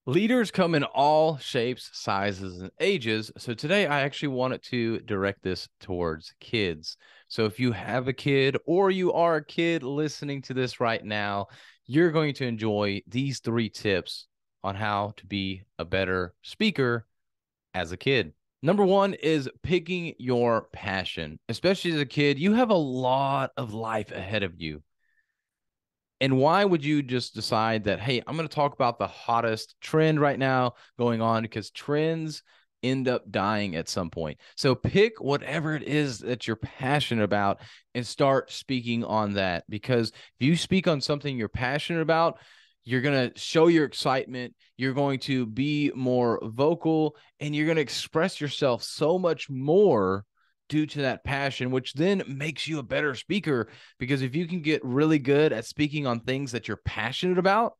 Leaders come in all shapes, sizes, and ages. So today I actually wanted to direct this towards kids. So if you have a kid or you are a kid listening to this right now, you're going to enjoy these three tips on how to be a better speaker as a kid. Number one is picking your passion. Especially as a kid, you have a lot of life ahead of you. And why would you just decide that, hey, I'm going to talk about the hottest trend right now going on? Because trends end up dying at some point. So pick whatever it is that you're passionate about and start speaking on that. Because if you speak on something you're passionate about, you're going to show your excitement. You're going to be more vocal and you're going to express yourself so much more due to that passion, which then makes you a better speaker. Because if you can get really good at speaking on things that you're passionate about,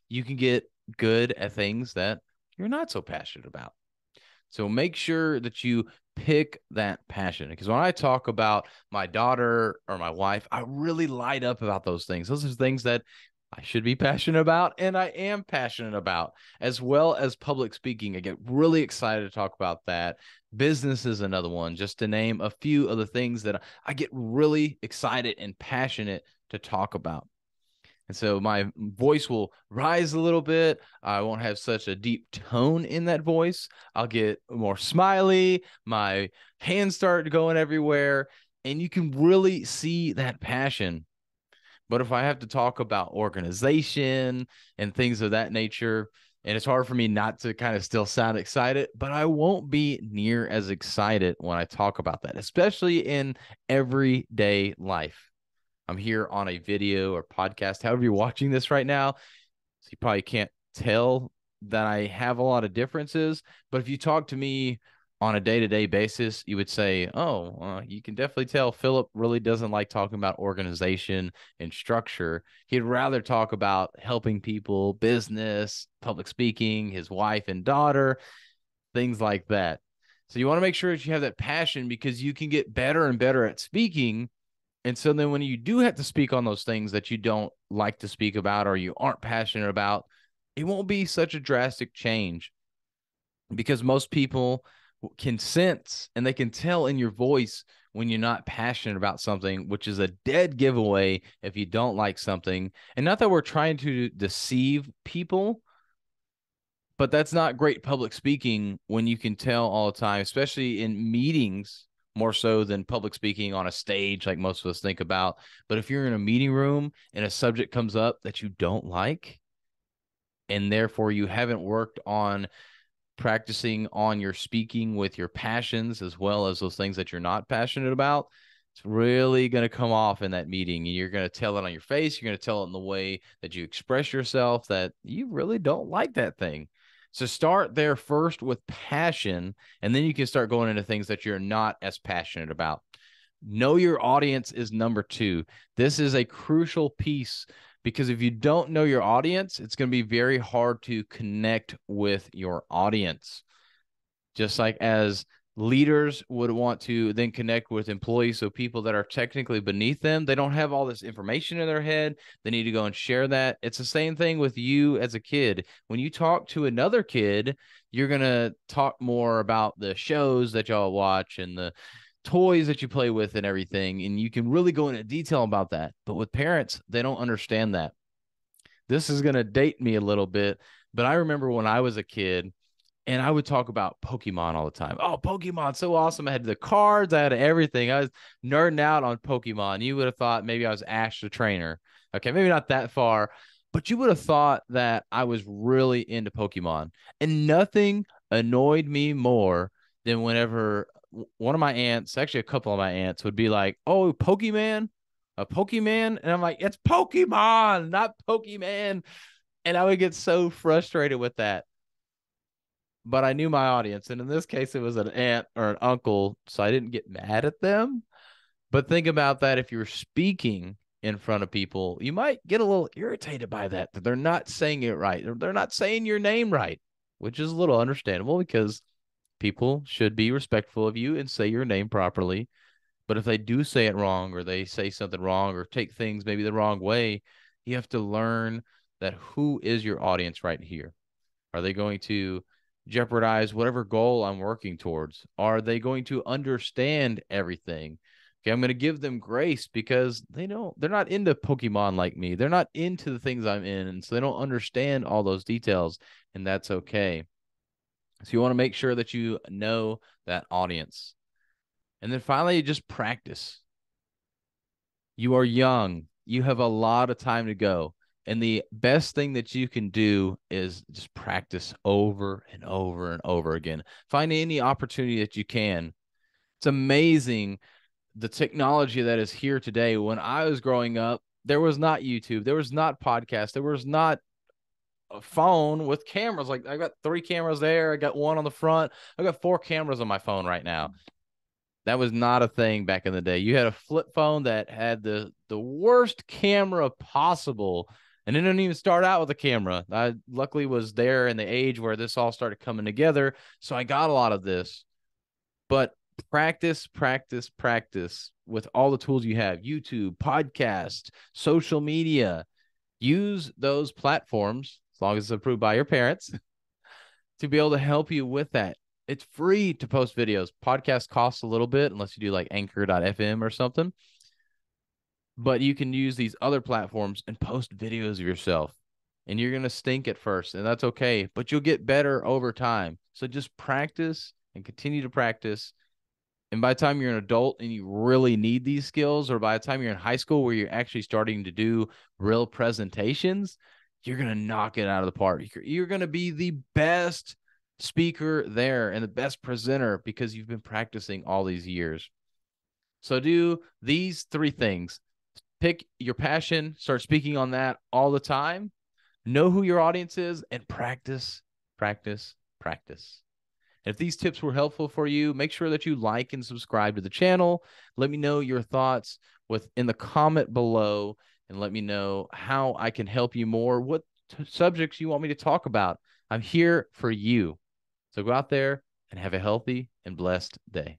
you can get good at things that you're not so passionate about. So make sure that you pick that passion. Because when I talk about my daughter or my wife, I really light up about those things. Those are things that I should be passionate about and I am passionate about, as well as public speaking. I get really excited to talk about that. Business is another one, just to name a few of the things that I get really excited and passionate to talk about. And so my voice will rise a little bit. I won't have such a deep tone in that voice. I'll get more smiley. My hands start going everywhere. And you can really see that passion. But if I have to talk about organization and things of that nature, and it's hard for me not to kind of still sound excited, but I won't be near as excited when I talk about that, especially in everyday life. I'm here on a video or podcast, however you're watching this right now. So you probably can't tell that I have a lot of differences. But if you talk to me on a day-to-day basis, you would say, oh, you can definitely tell Philip really doesn't like talking about organization and structure. He'd rather talk about helping people, business, public speaking, his wife and daughter, things like that. So you want to make sure that you have that passion because you can get better and better at speaking. And so then when you do have to speak on those things that you don't like to speak about or you aren't passionate about, it won't be such a drastic change because most people can sense and they can tell in your voice when you're not passionate about something, which is a dead giveaway if you don't like something. And not that we're trying to deceive people, but that's not great public speaking when you can tell all the time, especially in meetings, more so than public speaking on a stage, like most of us think about. But if you're in a meeting room and a subject comes up that you don't like, and therefore you haven't worked on practicing on your speaking with your passions as well as those things that you're not passionate about, it's really going to come off in that meeting. And you're going to tell it on your face. You're going to tell it in the way that you express yourself that you really don't like that thing. So start there first with passion, and then you can start going into things that you're not as passionate about. Know your audience is number two. This is a crucial piece because if you don't know your audience, it's going to be very hard to connect with your audience. Just like as leaders would want to then connect with employees, so people that are technically beneath them, they don't have all this information in their head. They need to go and share that. It's the same thing with you as a kid. When you talk to another kid, you're going to talk more about the shows that y'all watch and the toys that you play with and everything. And you can really go into detail about that. But with parents, they don't understand that. This is going to date me a little bit, but I remember when I was a kid and I would talk about Pokemon all the time. Oh, Pokemon, so awesome. I had the cards, I had everything. I was nerding out on Pokemon. You would have thought maybe I was Ash the trainer. Okay, maybe not that far, but you would have thought that I was really into Pokemon. And nothing annoyed me more than whenever one of my aunts, actually a couple of my aunts, would be like, "Oh, Pokemon, a Pokemon," and I'm like, "It's Pokemon, not Pokemon." And I would get so frustrated with that, but I knew my audience. And in this case, it was an aunt or an uncle. So I didn't get mad at them. But think about that. If you're speaking in front of people, you might get a little irritated by that they're not saying it right. They're not saying your name right, which is a little understandable because people should be respectful of you and say your name properly. But if they do say it wrong or they say something wrong or take things maybe the wrong way, you have to learn that who is your audience right here. Are they going to jeopardize whatever goal I'm working towards? Are they going to understand everything? Okay, I'm going to give them grace because they're not into Pokemon like me. They're not into the things I'm in, and so they don't understand all those details, and that's okay. So you want to make sure that you know that audience. And then finally, just practice. You are young. You have a lot of time to go. And the best thing that you can do is just practice over and over and over again. Find any opportunity that you can. It's amazing the technology that is here today. When I was growing up, there was not YouTube, there was not podcast, there was not a phone with cameras. Like, I got 3 cameras there, I got one on the front, I got 4 cameras on my phone right now. That was not a thing back in the day. You had a flip phone that had the worst camera possible, and it didn't even start out with a camera. I luckily was there in the age where this all started coming together, so I got a lot of this. But practice, practice, practice with all the tools you have: YouTube, podcast, social media. Use those platforms, as long as it's approved by your parents, to be able to help you with that. It's free to post videos. Podcast costs a little bit unless you do like anchor.fm or something. But you can use these other platforms and post videos of yourself. And you're going to stink at first, and that's okay, but you'll get better over time. So just practice and continue to practice. And by the time you're an adult and you really need these skills, or by the time you're in high school where you're actually starting to do real presentations, you're going to knock it out of the park. You're going to be the best speaker there and the best presenter because you've been practicing all these years. So do these 3 things. Pick your passion, start speaking on that all the time, know who your audience is, and practice, practice, practice. If these tips were helpful for you, make sure that you like and subscribe to the channel. Let me know your thoughts in the comment below, and let me know how I can help you more, what subjects you want me to talk about. I'm here for you. So go out there and have a healthy and blessed day.